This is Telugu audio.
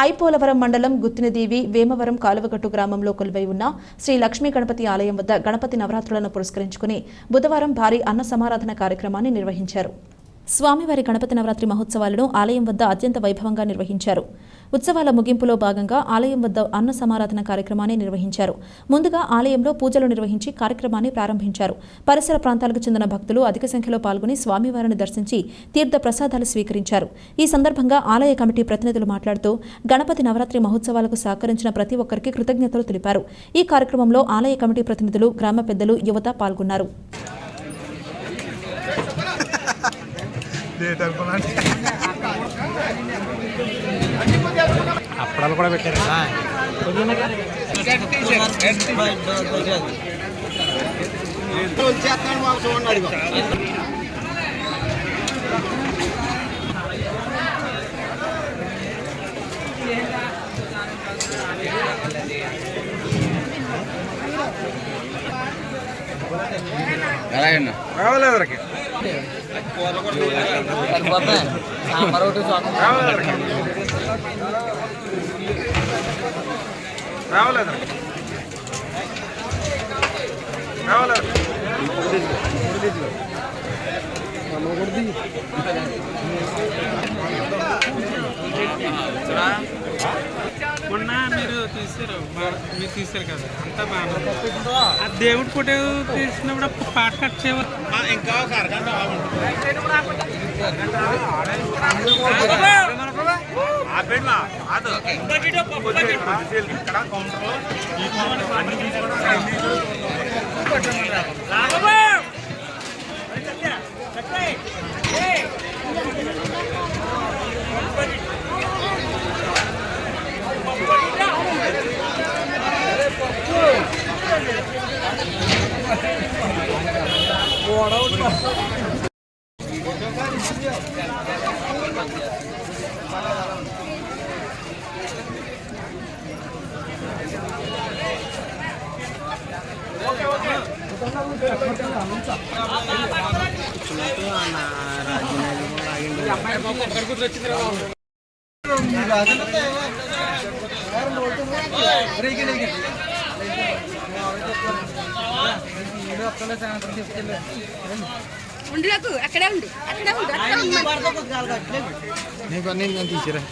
ఐపోలవరం మండలం గుత్తినదేవి వేమవరం కాలువగట్టు గ్రామంలో కొలువై ఉన్న శ్రీ లక్ష్మీ గణపతి ఆలయం వద్ద గణపతి నవరాత్రులను పురస్కరించుకుని బుధవారం భారీ అన్న సమారాధన కార్యక్రమాన్ని నిర్వహించారు. స్వామివారి గణపతి నవరాత్రి మహోత్సవాలను ఆలయం వద్ద అత్యంత వైభవంగా నిర్వహించారు. ఉత్సవాల ముగింపులో భాగంగా ఆలయం వద్ద అన్న సమారాధన కార్యక్రమాన్ని నిర్వహించారు. ముందుగా ఆలయంలో పూజలు నిర్వహించి కార్యక్రమాన్ని ప్రారంభించారు. పరిసర ప్రాంతాలకు చెందిన భక్తులు అధిక సంఖ్యలో పాల్గొని స్వామివారిని దర్శించి తీర్థ ప్రసాదాలు స్వీకరించారు. ఈ సందర్భంగా ఆలయ కమిటీ ప్రతినిధులు మాట్లాడుతూ గణపతి నవరాత్రి మహోత్సవాలకు సహకరించిన ప్రతి ఒక్కరికి కృతజ్ఞతలు తెలిపారు. ఈ కార్యక్రమంలో ఆలయ కమిటీ ప్రతినిధులు, గ్రామ పెద్దలు, యువత పాల్గొన్నారు. అప్పడాలు కూడా పెట్టారు. రావాలేదరికి మొన్న మీరు తీసారు కదా, అంతా బాగా ఆ దేవుడి ఫోటో తీసినప్పుడు పాట కట్ చేయవచ్చు. ఇంకా అక్కడే ఉండు తీసిరా.